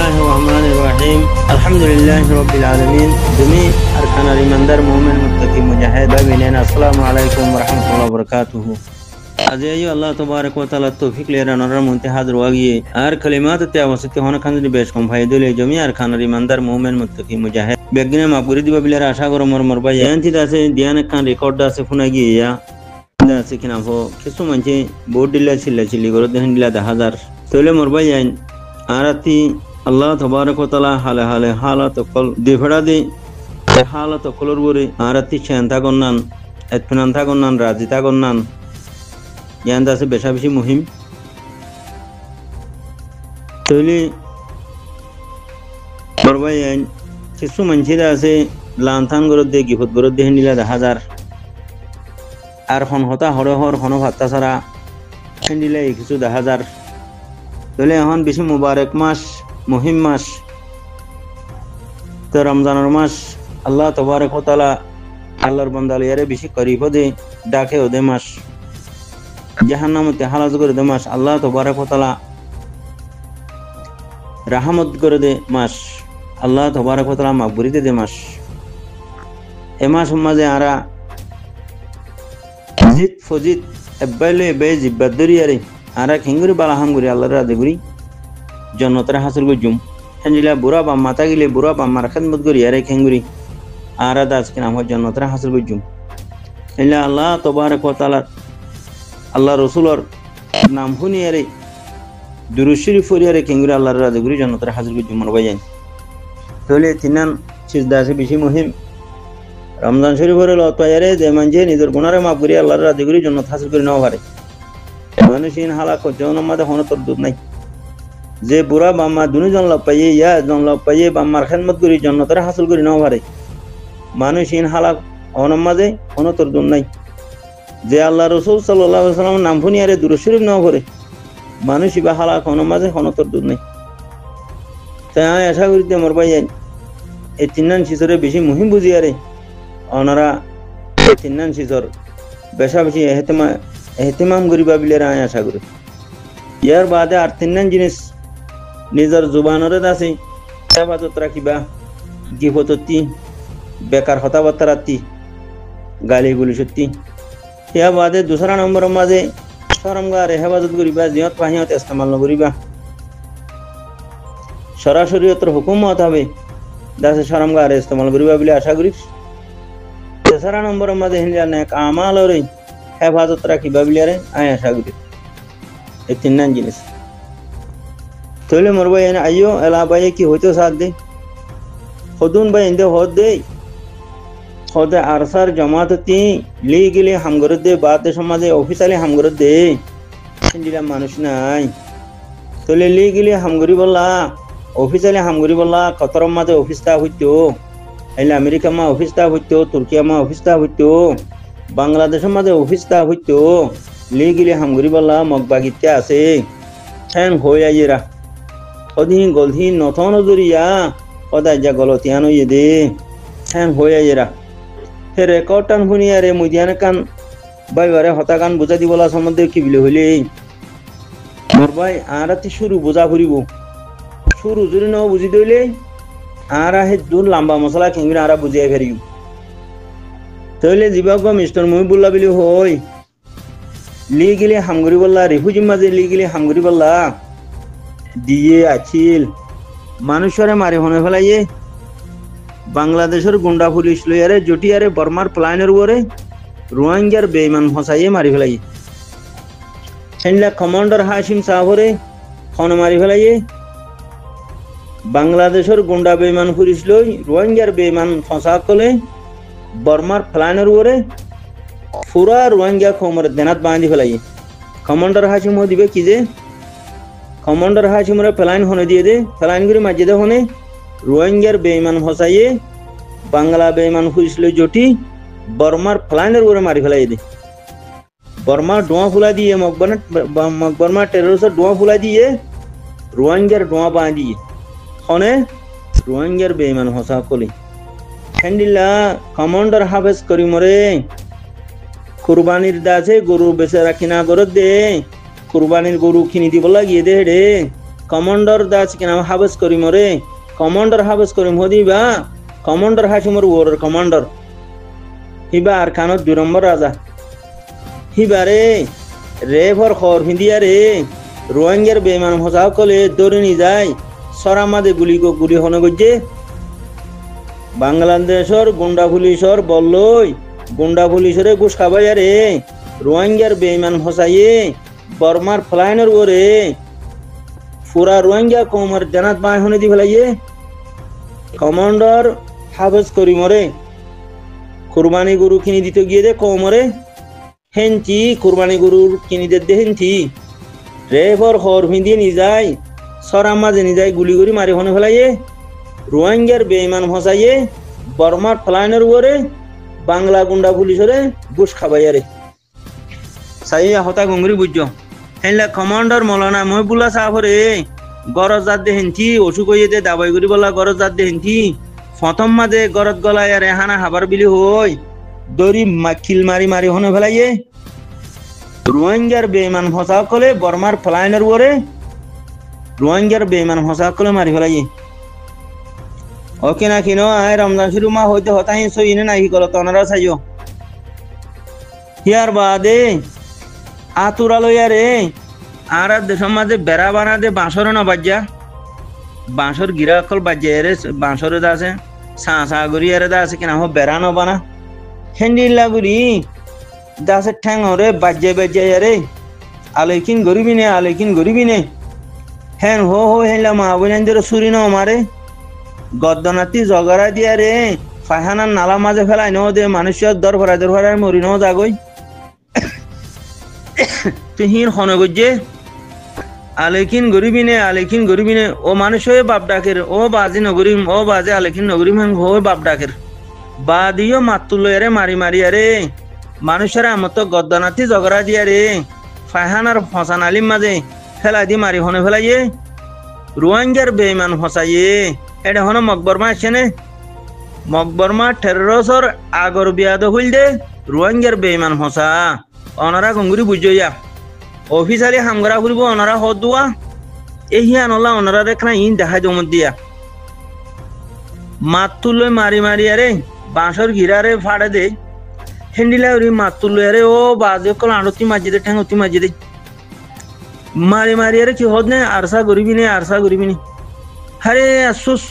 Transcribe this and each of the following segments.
Bismillahirrahmanirrahim. Alhamdulillahi Rabbil Alamin. Demi arkan imanдар mu'min muttaqi mujahid babinen. Assalamualaikum warahmatullahi wabarakatuh. Azizu Allah tabarak wa taala tawfiq lera narar munte hadir wagiye ar kalimat te awasite hona khandri besh kom faydole jami arkan imanдар mu'min muttaqi mujahid begine maburi diba bilera asha goro mor ba yanti dase diana kan record dase funagi ya dase kinafo kisu manche board dilla chilla goro den dilla 10000 tole mor ba yan arati Allah tabarak wa taala hala tokol defada de hala tokolor bore arati chanta gonnan etpinanta gonnan rajita gonnan yanda se besha beshi muhim tole morbayan kisu manchida se lantan goro de gifot goro de hendila 10000 ar hon hota hore hor hono bhatta sara hendila kisu 10000 tole এখন বেশি মুবারক মাস মুহিম মাস তো রমজানের মাস আল্লাহ তাবারক ওয়া তাআলা আল্লাহর বান্দালিয়ারে বেশি করিব দে ডাকে ওদে মাস জাহান্নামতে হালাজ করে দে মাস আল্লাহ তাবারক ওয়া তাআলা রহমত করে দে মাস আল্লাহ তাবারক ওয়া তাআলা মাগফিরাত দে মাস এ মাস মাঝে আরা জিত ফজিত এবাইলে বে জিবাদরিয়ারে আরা খেঙ্গুরি বালা হামগুরি আল্লাহর রাজে গুরি জন্নতরে হাসিল গজুম হেনজিলা বুড়া বা মাতা গিলে বুড়া বা মার খেদমত করি আরে খেঙ্গুরি আরা দাস কিনা আমার জন্নতরে হাসিল গজুম হেনলা আল্লাহ তাবারক ওয়া তাআলা আল্লাহ রাসূলর নাম শুনি আরে দুরূদ শরীফ পড়ি আরে খেঙ্গুরি আল্লাহর রাজে গুরি জন্নতরে হাসিল গজুম মর ভাইয়ান তাহলে তিনান সিজদা আছে বেশি মুহিম রমজান শরীফের লত পায়ারে যে মানজে নিজের গুনারে মাফ করি আল্লাহর রাজে গুরি জন্নত হাসিল করে নাও পারে মানুষিন হালাক জন মাদে হন তোর দুধ নাই যে বুড়া বাম্মা দুজন লাভ পাইয়ে ইয়া জন লাভ পাইয়ে বাম্মার খেদমত করি জন্নতরে হাসিল করি নাও পারে মানুষিন হালাক হন মাঝে হন তোর দুধ নাই যে আল্লাহ রাসূল সাল্লাল্লাহু আলাইহি ওয়াসাল্লাম নাম শুনি আরে দুরূদ শরীফ নাও করে মানুষ ইবা হালাক হন মাঝে হন তোর দুধ নাই তাই আশা করিতে মোর ভাই এই তিননান শিশরে বেশি মুহিম বুঝি আরে ওনারা এই তিননান শিশর বেশা বেশি এহতেমাম করিবা বিলে আয় আশা করি ইয়ার বাদে আর তিননান জিনিস নিজের জুবানরে আছে হেফাজত রাখিবা গিফততি বেকার হতাবার্তা রাতি গালি গুলি সত্যি ইয়া বাদে দুসরা নম্বরের মাঝে শরমগার হেফাজত করিবা জিয়ত পাহিয়ত ইস্তেমাল নকরিবা সরাসরিয়তর হুকুমত হবে দাসে শরমগার ইস্তেমাল করিবা বিলে আশা করি তেসরা নম্বরের মাঝে হিন্দা নেক আমাল রে হেফাজত রাখিবা বিলে আয় আশা করি এই তিননান জিনিস তলে মোর ভাই আইও এলা ভাই কি হইতো সাথ দে খদুন ভাই ইন্দে হদ দে খদে আরসার জামাততি লিগলি হামগরত দে বাদ সমাজে অফিসালি হামগরত দে হিন্দিলা মানুষ নাই তলে লিগলি হামগরি বললা অফিসালি হামগরি বললা কতরম মাঝে অফিসটা হইতো এলা আমেরিকা মা অফিসটা হইতো তুর্কিয়া মা অফিসটা হইতো বাংলাদেশের মাঝে অফিসটা হইতো লিগলি হামগরি বললা মগবাগিতে আছে হ্যান হই আইরা অধীন গলধীন নথন জুরিয়া সদায় যা গলতিয়ান হইয়ে দে হ্যান হই আইরা হে রেকর্ডটান শুনিয়া রে মুদিয়ান কান বাইবারে হতা কান বুঝা দিবলা সম্বন্ধে কি বিলে হইলে মোর ভাই আরাতি শুরু বোঝা ফুরিব শুরু জুরি ন বুঝি দইলে আরা হে দূর লম্বা মশলা খেঙ্গিনা আরা বুঝিয়ে ফেরিও তইলে জিবাগ মিস্টার মহিবুল্লাহ বিলি হই লিগলি হামগরি বললা রিফুজি মাঝে লিগলি হামগরি বললা দিয়ে আছিল মানুষরে মারি হনে ফেলাইয়ে বাংলাদেশের গুন্ডা পুলিশ লইয়ারে জটিয়ারে বর্মার প্লানের উপরে রোহিঙ্গার বেঈমান ফসাইয়ে মারি ফেলাইয়ে হেনলা কমান্ডার হাশিম সাহরে খন মারি ফেলাইয়ে বাংলাদেশের গুন্ডা বেঈমান পুলিশ লই রোহিঙ্গার বেঈমান ফসা কলে বর্মার প্লানের উপরে পুরা রোহিঙ্গা খমর দেনাত বাঁধি ফেলাইয়ে কমান্ডার হাশিম দিবে কি যে কমান্ডার হাশিমরে ফেলাইন হনে দিয়ে দে ফেলাইন করে মাঝে দে হনে রোহিঙ্গার বেঈমান ফসাইয়ে বাংলা বেঈমান পুলিশ লই জটি বর্মার প্লানের উপরে মারি ফেলাই দে বর্মা ডোয়া ফুলা দিয়ে মকবরমা টেররিস্টের ডোয়া ফুলা দিয়ে রোহিঙ্গার ডোয়া বাঁধিয়ে হনে রোহিঙ্গার বেঈমান ফসা কলি হ্যান্ডিল্লা কমান্ডার হাফেজ করি মরে কুরবানির দাসে গরু বেচারা কিনা গরত দে কুরবানির গরু কিনি দিব লাগিয়ে দে রে কমান্ডার দাস কিনা হাবেস করিম রে কমান্ডার হাবেস করিম হদিবা কমান্ডার হাসিমর ওর কমান্ডার হিবা আর খানত 2 নম্বর রাজা হিবারে রে ভর খর হিন্দিয়া রে রোহিঙ্গার বেমান হসাও কলে দৌড়ে নি যায় সরামাদে গুলি হনে গজ্জে বাংলাদেশের গুন্ডা পুলিশর বললই গুন্ডা পুলিশরে ঘুষ খাবাই রে রোহিঙ্গার বেমান হসাইয়ে বর্মার ফ্লাইনের ওরে পুরা রোহিঙ্গা কোমর জানাত বাই হনে দি ফেলাইয়ে কমান্ডার হাফেজ করি মরে কুরবানি গরু কিনে দিতে গিয়ে দে কোমরে হেনচি কুরবানি গরুর কিনে দে হেনচি রেফর হর ভিন্দি নি যায় সরাম মাঝে নি যায় গুলি গুলি মারি হনে ফেলাইয়ে রোহিঙ্গার বেইমান ফসাইয়ে বর্মার ফ্লাইনের ওরে বাংলা গুন্ডা পুলিশরে ঘুষ খাবাইয়ারে সাইয়া হতা গঙ্গরি বুঝছো হেনলা কমান্ডার মৌলানা মহিবুল্লাহ সাহাবরে গরজ জাত দে হেনচি অসুখ হইতে দাবাই করি বলা গরজ জাত দে হেনচি প্রথম মাঝে গরত গলায় আর এহানা হাবার বিলি হই দড়ি খিল মারি মারি হনে ফেলাইয়ে রোহিঙ্গার বেইমান ফসা কলে বর্মার ফ্লাইনের ওরে রোহিঙ্গার বেইমান ফসা কলে মারি ফেলাইয়ে ওকে না কিনো আয় রমজান শুরু মা হইতে হতাই সইনে নাই কল তনারা চাইও ইয়ার বাদে আতুরা লইয়ারে আর দেশের মাঝে বেড়া বানা দে বাঁশর না বাজ্যা বাঁশর গিরা কল বাজ্যা এরে বাঁশরে দা আছে সা গরি এরে দা আছে কিনা হো বেড়া ন বানা হেন্ডিল্লা গুরি দাসে ঠ্যাং ওরে বাজ্যা বাজ্যা এরে আলেকিন গরিবি নে হেন হো হেলা মা বইনাদের সুরি ন মারে গদ্দনাতি জগরা দিয়া রে ফাহানার নালা মাঝে ফেলাই ন দে মানুষের দর ভরায় মরি ন যাগই তুহির হনে গজ্জে আলেকিন গরিবি নে ও মানুষ হয়ে বাপ ডাকের ও বাজি নগরিম ও বাজে আলেকিন নগরিম হো বাপ ডাকের বা দিও মাতুলো এরে মারি আরে মানুষের আমত গদ্দনাতি জগরা দিয়া রে ফাহানার ফসান আলিম মাঝে ফেলাই দি মারি হনে ফেলাইয়ে রোহিঙ্গার বেইমান ফসাইয়ে এটা হনো মকবরমা আসেনে মকবরমা 13 আগর বিয়াদ হইল দে রোহিঙ্গার বেইমান ফসা অনারা গঙ্গুরি বুঝইয়া অফিসারি হামগরা ফুরিব অনারা হদুয়া এহিয়া নলা অনারা রেখনা ইন দেখা জমত দিয়া মাতুলো মারি আরে বাঁশর গিরারে ফাড়ে দে হেন্ডিলা ওরি মাতুলো আরে ও বাজে কল আড়তি মাঝে ঠ্যাংতি মাঝে দে মারি আরে কি হদ নে আরসা গরিবি নে হরে আফসোস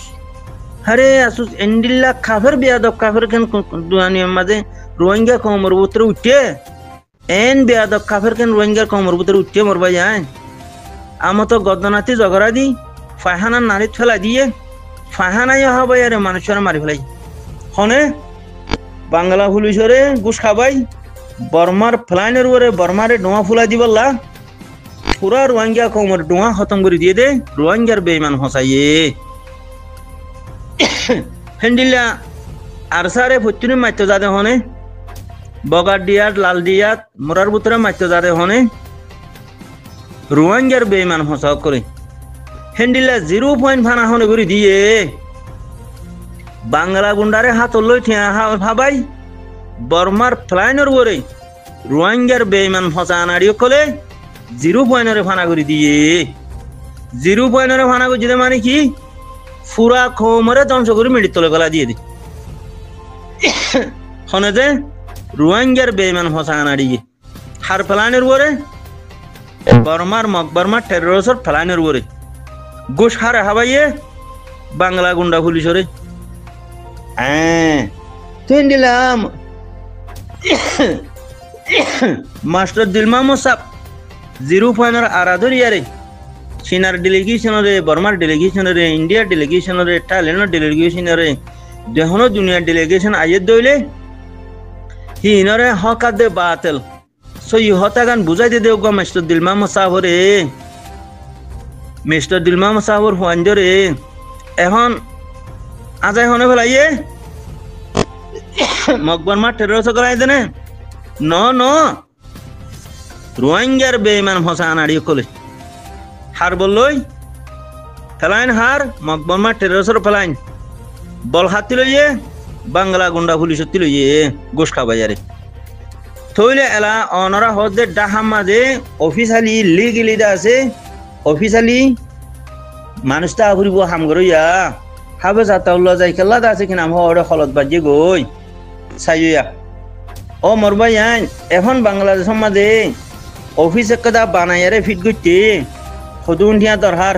এন্ডিল্লা কাফের বেয়াদব কাফের কেন দুনিয়ার মাঝে রোহিঙ্গা কমর উত্তরে উঠে এন বেয়াদব কাফের কেন রোহিঙ্গার কমর উত্তরে উঠে মরবা যায় আমার তো গদ্দনাতি জগরা দি ফাহানার নারীত ফেলা দিয়ে ফাহানাই হবাই আরে মানুষের মারি ফেলাই হনে বাংলা পুলিশরে ঘুষ খাবাই বর্মার ফ্লাইনের ওরে বর্মারে ডোয়া ফুলা দিবল্লা পুরা রোহিঙ্গা কমর ডোয়া খতম করে দিয়ে দে রোহিঙ্গার বেইমান হসাইয়ে হেন্ডিল্লা আরসারে ফতুনি মাইতে যাদে হনে বগার দিয়াত লাল দিয়াত মোরার বুতরে মাইতে যাদে হনে রোহিঙ্গার বেইমান হসা করে হেন্ডিল্লা 0 পয়েন্ট ফানা হনে করে দিয়ে বাংলা গুন্ডারে হাত লই ঠিয়া ভাবাই বর্মার ফ্লাইনের ওরে রোহিঙ্গার বেইমান হসা নাড়িও কলে 0 পয়েন্টরে ফানা করে দিয়ে 0 পয়েন্টরে ফানা করে দিলে মানে কি পুরা খোমরে ধ্বংস করে মিডির তলে গলা দিয়ে দি হনে যে রোহিঙ্গার বেইমান হসান আড়িয়ে হার ফেলানের ওরে বর্মার মকবর্মার 13 ফেলানের ওরে গোস হারে হাবাইয়ে বাংলা গুন্ডা পুলিশরে তুই দিলাম মাস্টার দিলমা মোসাব 0 পয়েন্টের আরাধরিয়ারে চীনার ডেলিগেশনরে বর্মার ডেলিগেশনরে ইন্ডিয়ার ডেলিগেশনরে থাইল্যান্ডের ডেলিগেশনরে দেহনো দুনিয়ার ডেলিগেশন আইয়ে দইলে হিনরে হকাদে বাতেল সই হতাগান বুঝাইতে দেও গো মিস্টার দিলমা মুসাফর হুয়াঞ্জরে এখন আজাই হনে ফেলাইয়ে মকবর মা 13 করাই দেনে ন রোহিঙ্গার বেইমান হসান আড়িয়ে কলে হার বললই ফেলাইন হার মকবরমা 13 ফেলাইন বল হাতি লইয়ে বাংলা গুন্ডা পুলিশ লইয়ে গোস খাবাইয়ারে থইলে এলা অনরা হদে ডাহাম মাঝে অফিসালি লিগেলি দা আছে অফিসালি মানুষটা ঘুরিব হাম গরইয়া হাবে যাতাউল্লা যাই খেলা আছে কিনা হরে হলত বাজি গই সাইয়া ও মরবাই আইন এখন বাংলাদেশের মাঝে অফিস একটা বানাইয়ারে ফিট করতে সদুন দিয়া দরকার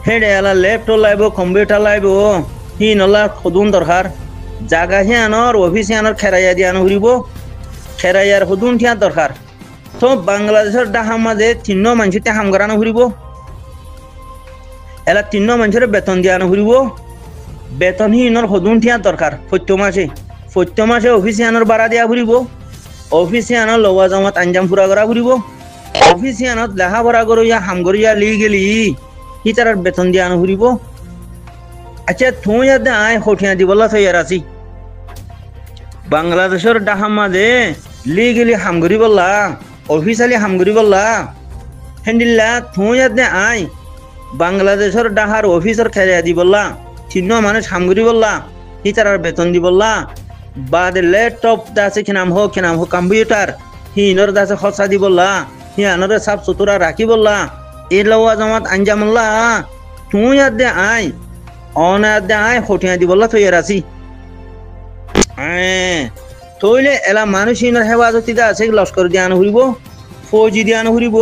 হেডে এলা ল্যাপটপ লাইব কম্পিউটার লাইব হি নলা সদুন দরকার জাগা হিয়ানোর অফিস হিয়ানোর খেরাইয়া দিয়ানো ঘুরিব খেরাইয়ার সদুন দিয়া দরকার তো বাংলাদেশের ডাহার মাঝে তিন মানুষতে হাম করানো ঘুরিব এলা তিন মানুষের বেতন দিয়ানো ঘুরিব বেতন হিনর সদুন দিয়া দরকার প্রত্য মাসে অফিস হিয়ানোর বাড়া দিয়া ঘুরিব অফিস হিয়ানোর লওয়া জমাত আঞ্জাম ফুরা করা ঘুরিব অফিস হিয়ানত লেখা পড়া করিয়া হাম করিয়া লি গেলি হি তার বেতন দিয়ানো ঘুরিব আচ্ছা তুই যাতে আয় হঠিয়া দিবলা তৈয়ার আছি বাংলাদেশের ডাহার মাঝে লি গেলি হাম করি বললা অফিসালি হাম করি বললা হেন্ডিল্লা তুই যাতে আয় বাংলাদেশের ডাহার অফিসর খেলিয়া দি বললা চিহ্ন মানুষ হাম করি বললা হি তার বেতন দি বললা বাদ ল্যাপটপ দাসে কিনাম হোক কম্পিউটার হিনর দাসে খরচা দি বললা হি আনরে সাফ সুতরা রাখি বললা এ লওয়া জমাত আঞ্জামল্লা তুই আদে আয় অনাদে আয় হঠিয়া দি বললা তৈয়ার আছি তইলে এলা মানুষ হিনর হেফাজতি দা আছে লস্কর দিয়ানো ঘুরিব ফৌজি দিয়ানো ঘুরিব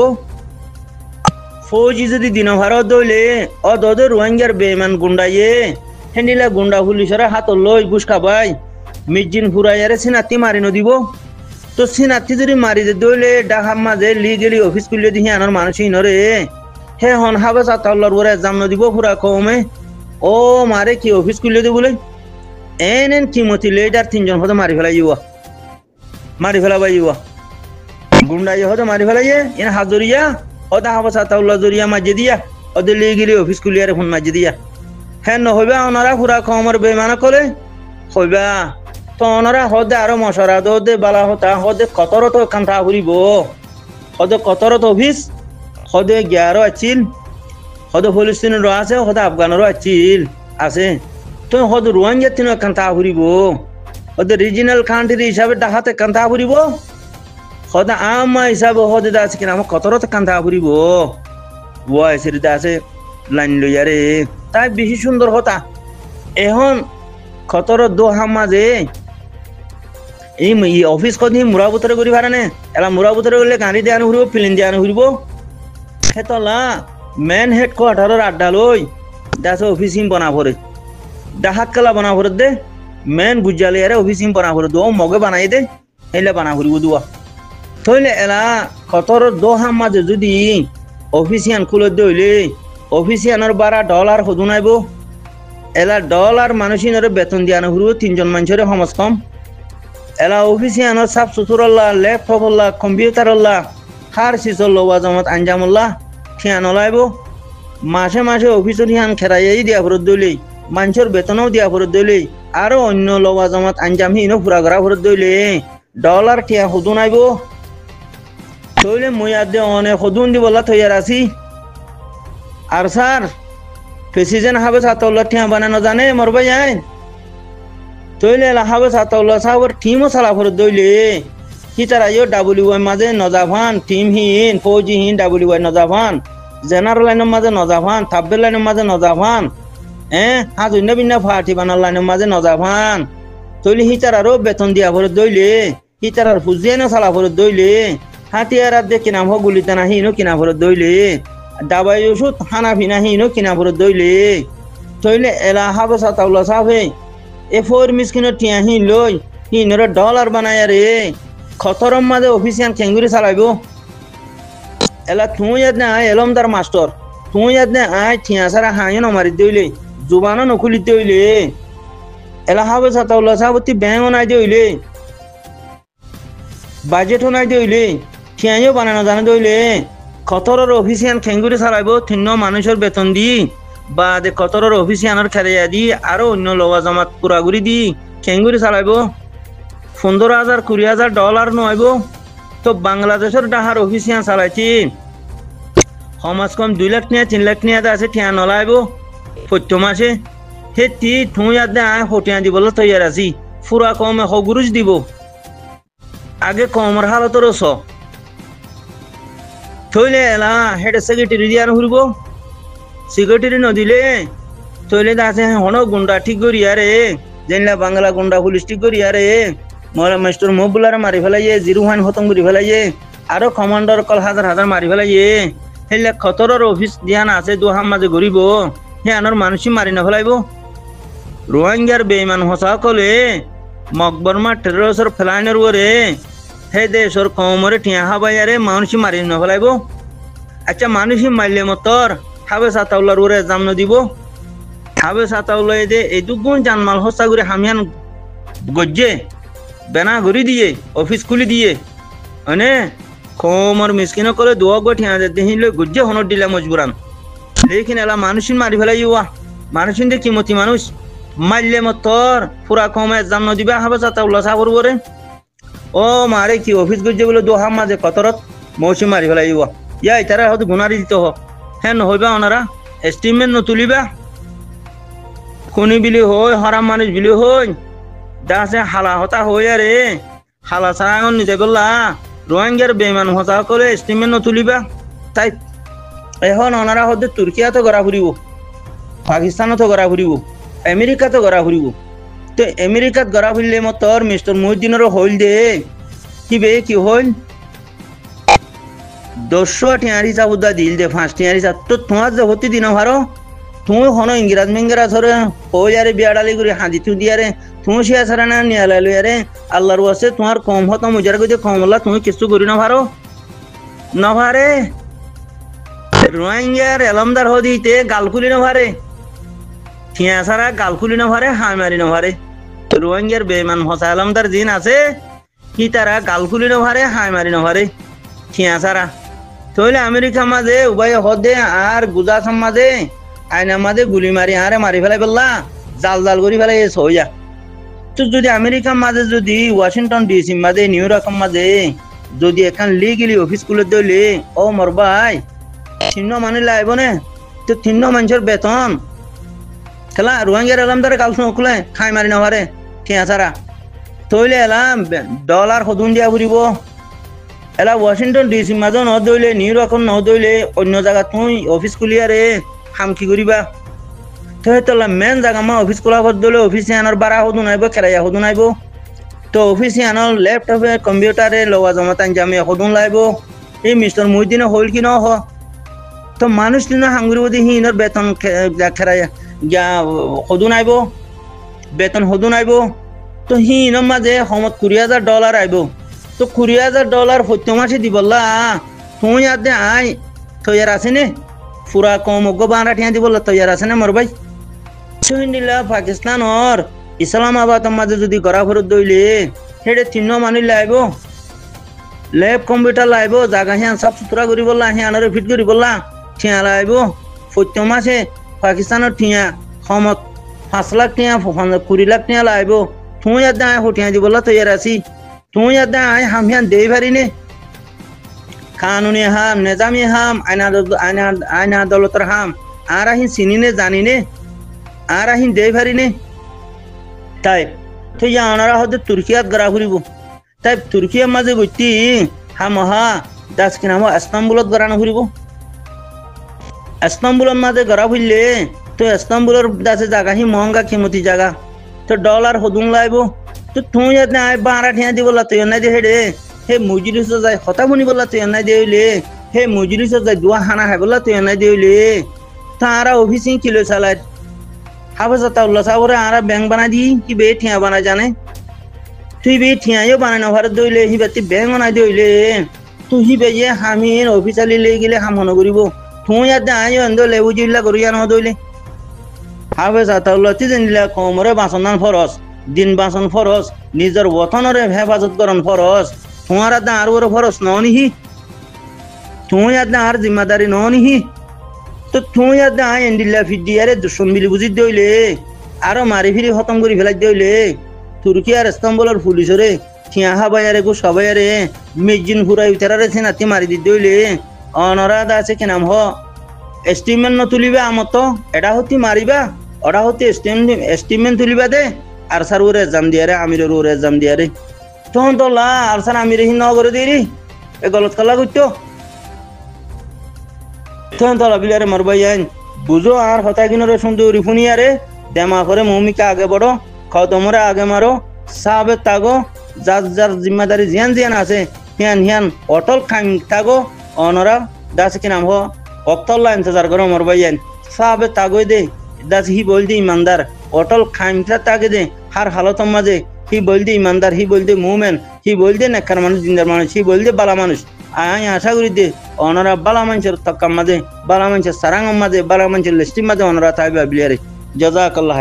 ফৌজি যদি দিন ভারত দইলে অদদের রোহিঙ্গার বেমান গুন্ডাইয়ে হেন্ডিলা গুন্ডা পুলিশরা হাত লই বুস খাবাই মিজিন ফুরাইয়ারে সিনাতি মারি নদিব তো সিনাতি যদি মারি দইলে ডাহার মাঝে লি গেলি অফিস খুলে দিহি আনার মানুষ নরে হে হন হাবে চাতাউল্লার ওরে এক্সাম নদিব ফুরা কমে ও মারে কি অফিস খুলে দিব বলে এন কি মতি লেডার তিনজন হতে মারি ফেলাবাই গুন্ডাই হতে মারি ফেলাইয়ে এন হাজরিয়া ওদা হাবে চাতাউল্লা জরিয়া মাঝে দিয়া ওদে লি গেলি অফিস খুলিয়ারে ফোন মাঝে দিয়া হ্যাঁ নহইবা ওনারা ফুরা কমর বেমানা কলে হইবা তো ওনারা হদে আরো মশরা দে বালা হতা হদে কতরত কান্তা ঘুরিব হদে কতরত অফিস হদে গিয়ারও আছিল হদে ফলিস্তিনেরও আছে হদে আফগানেরও আছে তো হদে রোহিঙ্গা তিন কান্তা ঘুরিব হদে রিজিনাল কান্ট্রি হিসাবে ডাহাতে কান্তা ঘুরিব হদে আমা হিসাবে হদে আছে কিনা আমার কতরত কান্তা ঘুরিব ওয়াইসির আছে লাইন লইয়ারে তাই বেশি সুন্দর হতা এখন খতর দোহা মাঝে এই অফিস কদি মুরাবুতরে করি পারে এলা মুরাবুতরে করলে গাড়ি দিয়ে আনো ঘুরব ফিলিন দিয়ে আনো ঘুরব সেতলা মেন হেডকোয়ার্টারের আড্ডা লই দাসে অফিস হিম বনা পড়ে ডাহাত কালা বনা পড়ে দে মেন বুঝালিয়ারে অফিস হিম বনা পড়ে দো মগে বানাই দে হেলে বানা ঘুরব দুয়া থইলে এলা খতর দোহা মাঝে যদি অফিসিয়ান খুলে দইলে অফিসিয়ানের বারা ডলার সদুনাইব এলা ডলার মানুষিনরে বেতন দিয়ানো ঘুরব তিনজন মানুষের সমাজ কম এলা অফিসিয়ানোর সাফ সুতুরল্লা ল্যাপটপ হল্লা কম্পিউটার হল্লা হার সিসর লওয়া জমাত আঞ্জামল্লা ঠিয়ান লাইব মাসে মাসে অফিসের হিয়ান খেরাইয়াই দিয়া ফেরত দইলে মানুষের বেতনও দিয়া ফেরত দইলে আরো অন্য লওয়া জমাত আঞ্জাম হিনো ফুরা ঘরা ফেরত দইলে ডলার ঠিয়া সদুনাইব তইলে মই আদে অনেক সদুন দি বলা তৈয়ার আছি আর স্যার প্রেসিডেন্ট হাবে সাতাউল্লা ঠিয়া বানানো জানে মরবাই আইন তইলে হাবে সাতাউল্লা সাহর টিমও সালা ফেরত দইলে কি তারা WY মাঝে নজাভান টিম হিন ফৌজি হিন WY নজাভান জেনারেল লাইনের মাঝে নজাভান থাব্বের লাইনের মাঝে নজাভান হাজুন্য ভিন্ন ফার্টি বানার লাইনের মাঝে নজাভান তইলে হিতারারও বেতন দিয়া ফেরত দইলে হিতারার ফুজিয়ানো সালা ফেরত দইলে হাতিয়ার দে কিনা হোক গুলিতে না হিনো কিনা ফেরত দইলে দাবাই ওষুধ হানা ফিনা হিনো কিনা ফেরত দইলে তইলে এলা হাবে সাতাউল্লা সাহে এ ফোর মিসকিনো টিয়া হিন লই হিনরে ডলার বানায় রে খতরম মাঝে অফিসিয়ান খেঙ্গুরি চালাইব এলা তুই না এলমদার মাস্টার তুই না আয় ঠিয়া সারা হাঁয়ে নমারি দইলে জুবানো নখুলি দইলে এলা হাবে সাতাউল্লা সাহতি ব্যাংও নাই দইলে বাজেটও নাই দইলে ঠিয়াইও বানানো জানে দইলে খতরের অফিসিয়ান খেঙ্গুরি চালাইব তিন মানুষের বেতন দি বা খতরের অফিসিয়ানের খেলাইয়া দি আরো অন্য লওয়া জমাত পুরাগুড়ি দি খেঙ্গুরি চালাইব 15,000 20,000 ডলার নইব তো বাংলাদেশের ডাহার অফিসিয়ান চালাইছি সমাজ কম 2 লাখ নিয়া 3 লাখ নিয়া আছে ঠিয়া নলাইব প্রত্য মাসে হেতি তুই আদে আয় হটিয়া দিবলে তৈয়ার আছি ফুরা কমে হগুরুজ দিব আগে কমর হালতর স থইলে এলা হেড সেক্রেটারি দিয়ানো ঘুরব সিকিউরিটি নদিলে তৈলে আছে হন গুন্ডা ঠিক করি আরে জেনলা বাংলা গুন্ডা পুলিশ ঠিক করি আরে মরা মাস্টার মবুলার মারি ফেলাইয়ে জিরুহান খতম করে ফেলাইয়ে আরো কমান্ডার কল হাজার হাজার মারি ফেলাইয়ে হেলে খতরের অফিস দিয়ান আছে দুহাম মাঝে ঘুরিব হে আনর মানুষই মারি না ফেলাইব রোহিঙ্গার বেইমান হসা কলে মকবরমা টেরোসর ফেলাইনের ওরে হে দেশর কমরে টিয়া হাবাইয়ারে মানুষই মারি না ফেলাইব আচ্ছা মানুষই মারলে মতর হাবে সাতাউল্লার ওরে জাম দিব হাবে সাতাউল্লাহ দে এই দুগুণ জানমাল হসা করে হামিয়ান গজ্জে বেনা ঘুরি দিয়ে অফিস খুলি দিয়ে মানে কমর মিসকিন করে দোয়া গো ঠিয়া দেখিলে গজ্জে হনর দিলে মজবুরান লেকিন এলা মানুষই মারি ফেলাই মানুষই দে কিমতি মানুষ মারলে মতর পুরা কমে জাম দিবে হাবে সাতাউল্লাহ সাবর বরে ও মারে কি অফিস গজ্জে বলে দোহাম মাঝে কতরত মৌসুম মারি ফেলাই ইয়া ইতারা হয়তো গুনারি দিতে হ হ্যাঁ নহইবা ওনারা এস্টিমেট নতুলিবা খুনি বিলি হই হরাম মানুষ বিলি হই দাসে হালা হতা হই আরে হালা সারাঙন নিজে বললা রোহিঙ্গার বেমান হতা করে এস্টিমেট নতুলিবা তাই এখন ওনারা হয়তো তুর্কিয়াতে গড়া ফুরিব পাকিস্তানতো গড়া ফুরিব আমেরিকাতে গড়া ফুরিব তো আমেরিকাত গড়া ফুরিলে মতর মিস্টার মুহিউদ্দিনেরও হইল দে কি বে কি হইল 200 টিয়ারি চাবুদা দিল দে 5 টিয়ারি চা তো তোমার যে হতি দিন ভারো তুমি হন ইংরাজ মেঙ্গেরা ধরে হই আরে বিয়াডালি করে হাজি তু দিয়ারে তুমি সে আসারা না নিয়া লাইলো আরে আল্লাহর ওয়াসে তোমার কম হতো মুজার কইতে কম হলা তুমি কিছু করি না ভারো না ভারে রোহিঙ্গার এলমদার হদিতে গালকুলি না ভারে ঠিয়া সারা গালকুলি না ভারে হাই মারি না ভারে রোহিঙ্গার বেমান হসা এলমদার জিন আছে কি তারা গালকুলি না ভারে হাই মারি না ভারে ঠিয়া সারা তাহলে আমেরিকা মাঝে উভয় হদে আর গুজরাট মাঝে আইনা মাঝে গুলি মারি আরে মারি ফেলাই বললা জাল জাল করি ফেলাই সইয়া তো যদি আমেরিকা মাঝে যদি ওয়াশিংটন ডিসি মাঝে নিউ ইয়র্ক মাঝে যদি এখন লিগেলি অফিস খুলে দিলে ও মোর ভাই 3 মানে লাইব না তো 3 মানুষের বেতন খেলা রোহিঙ্গার এলামদারে কাল শুনে খাই মারি না পারে ঠিয়া সারা তাহলে এলাম ডলার হদুন দিয়া ফুরিব এলা ওয়াশিংটন ডিসি মাঝে ন দইলে নিউ ইয়র্ক ন দইলে অন্য জায়গা তুই অফিস খুলিয়ারে হাম কি করিবা তো তোলা মেন জায়গা মা অফিস খোলা করে দিলে অফিসে আনার বাড়া হদুন আইব কেরাইয়া হদুন আইব তো অফিসে আনার ল্যাপটপে কম্পিউটারে লওয়া জমা তান জামে হদুন লাইব এই মিস্টার মুহিউদ্দিনে হইল কি ন হ তো মানুষ দিন হাঙ্গুরি বদি হিনর বেতন খেরাইয়া যা হদুন আইব বেতন হদুন আইব তো হিনর মাঝে সমত $20,000 আইব তো $20,000 সত্য মাসে দিবল্লা তুই আদে আই তৈয়ার আছে নে পুরা কম গো বারা ঠিয়া দিবল্লা তৈয়ার আছে না মোর ভাই সুহিন্দিল্লা পাকিস্তান আর ইসলামাবাদ মাঝে যদি গড়া ফেরত দইলে হেডে 3 মানি লাইব ল্যাব কম্পিউটার লাইব জায়গা হিয়ান সাফ সুতরা করি বললা হিয়ানরে ফিট করি বললা ঠিয়া লাইব সত্য মাসে পাকিস্তানের ঠিয়া সমত 5 লাখ টিয়া 20 লাখ টিয়া লাইব তুই আদে আই হঠিয়া দিবল্লা তৈয়ার আছি তুই আদে আই হাম হিয়ান দেই পারি নে কানুনি হাম নিজামি হাম আইনা আদালতের হাম আর আহিন চিনি নে জানি নে আর আহিন দেই পারি নে তাই তো ইয়া আনারা হতে তুর্কিয়াত গড়া ফুরিব তাই তুর্কিয়ার মাঝে বইতি হাম হা দাস কিনা হাম ইস্তাম্বুলত গড়ানো ফুরিব ইস্তাম্বুলের মাঝে গড়া ফুরলে তো ইস্তাম্বুলের দাসে জায়গা হি মহঙ্গা কিমতি জায়গা তো ডলার হদুন লাইব তো তুই ইয়াতে আই বারা ঠিয়া দিবলা তুই নাই দে হেডে হে মজলিস যায় হতা বনি বললা তুই নাই দেইলে হে মজলিস যায় দুয়া হানা হে বললা তুই নাই দেইলে তারা অফিসিং কিলো চালায় হাফেজাতাউল্লাহ সাবরে আরা ব্যাংক বানা দি কি বে ঠিয়া বানা জানে তুই বে ঠিয়াও বানা না ভারত দইলে হিবাতি ব্যাংক বানা দইলে তুই হিবে যে হামির অফিসালি লই গেলে হাম হন করিব তুই ইয়াতে আইও এন্দ লেবু জিল্লা করিয়া ন দইলে হাফেজাতাউল্লাহ তি জানিলা কমরে বাসনান ফরজ দিন বাসন ফরজ নিজের ওতনরে হেফাজত করন ফরজ তোমার আদা আর ওর ফরজ ননিহি তুই আদা আর জিম্মাদারি ননিহি তো তুই আদা আই এন্ডিল্লা ফিডিয়ারে দুশমন মিলি বুঝি দইলে আরো মারি ফিরি খতম করি ফেলাই দইলে তুর্কি আর ইস্তাম্বুলের পুলিশরে ঠিয়া হাবায়ারে গো সবাইয়ারে মেজিন ফুরাই উতারারে সেনাতি মারি দি দইলে অনরা দা আছে কি নাম হ এস্টিমেন্ট ন তুলিবা আমতো এটা হতি মারিবা ওটা হতি এস্টিমেন্ট তুলিবা দে আর স্যার ওর এক্সাম দিয়ারে আমিরের ওর এক্সাম দিয়ারে তখন তো লা আর স্যার আমিরে হিন করে দিরি এ গলত কালা করতো তখন তো বিলারে মারবাই আইন বুঝো আর হতা কিনরে সুন্দরী ফুনিয়ারে দেমা করে মৌমিকা আগে বড় খাও তোমরা আগে মারো সাবে তাগো যার যার জিম্মাদারি জিয়ান জিয়ান আছে হিয়ান হিয়ান অটল খাইম তাগো অনরা দাস কি নাম হো অক্তল্লা ইন্তজার করো মর ভাইয়ান সাবে তাগো দে দাস হি বল দি ইমানদার অটল খাইমটা তাগে দে হার হালতম মাঝে হি বল দি ইমানদার হি বল দি মুমেন হি বল দি নেকর মানুষ জিন্দার মানুষ হি বল দি বালা মানুষ আমি আশা করি দে অনরা বালা মানুষের তক্কার মাঝে বালা মানুষের সারাঙ্গের মাঝে বালা মানুষের লিস্টির মাঝে অনরা থাকবে বিলিয়ারে জাযাকাল্লাহ।